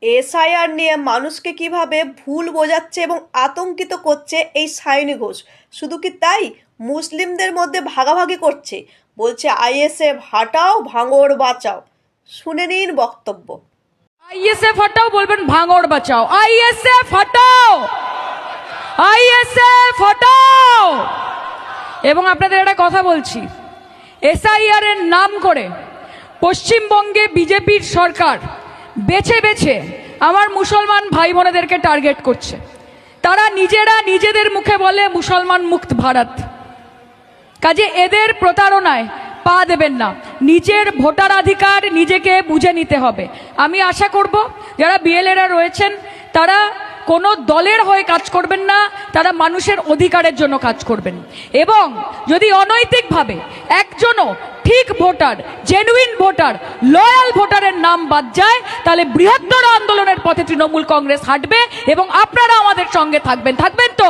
SIR নিয়ে মানুষকে কিভাবে ভুল বোঝাচ্ছে এবং আতঙ্কিত করছে এই সায়নী ঘোষ। শুধু কি তাই, মুসলিমদের মধ্যে ভাগাভাগি করছে, বলছে আইএসএফ হাটাও ভাঙড় বাঁচাও। শুনে নিন বক্তব্য। আইএসএফ হটাও বলবেন ভাঙড় বাঁচাও। আইএসএফ হটাও, আইএসএফ হটাও। এবং আপনাদের একটা কথা বলছি, এসআইআর এর নাম করে পশ্চিমবঙ্গে বিজেপির সরকার বেছে বেছে আমার মুসলমান ভাই বোনেদেরকে টার্গেট করছে। তারা নিজেরা নিজেদের মুখে বলে মুসলমান মুক্ত ভারত। কাজে এদের প্রতারণায় পা দেবেন না। নিজের ভোটাধিকার নিজেকে বুঝে নিতে হবে। আমি আশা করব যারা বিএলএরা রয়েছেন তারা কোনো দলের হয়ে কাজ করবেন না, তারা মানুষের অধিকারের জন্য কাজ করবেন। এবং যদি অনৈতিকভাবে একজনও ঠিক ভোটার, জেনুইন ভোটার, লয়াল ভোটারের নাম বাদ যায়, তাহলে বৃহত্তর আন্দোলনের পথে তৃণমূল কংগ্রেস হাঁটবে এবং আপনারা আমাদের সঙ্গে থাকবেন তো।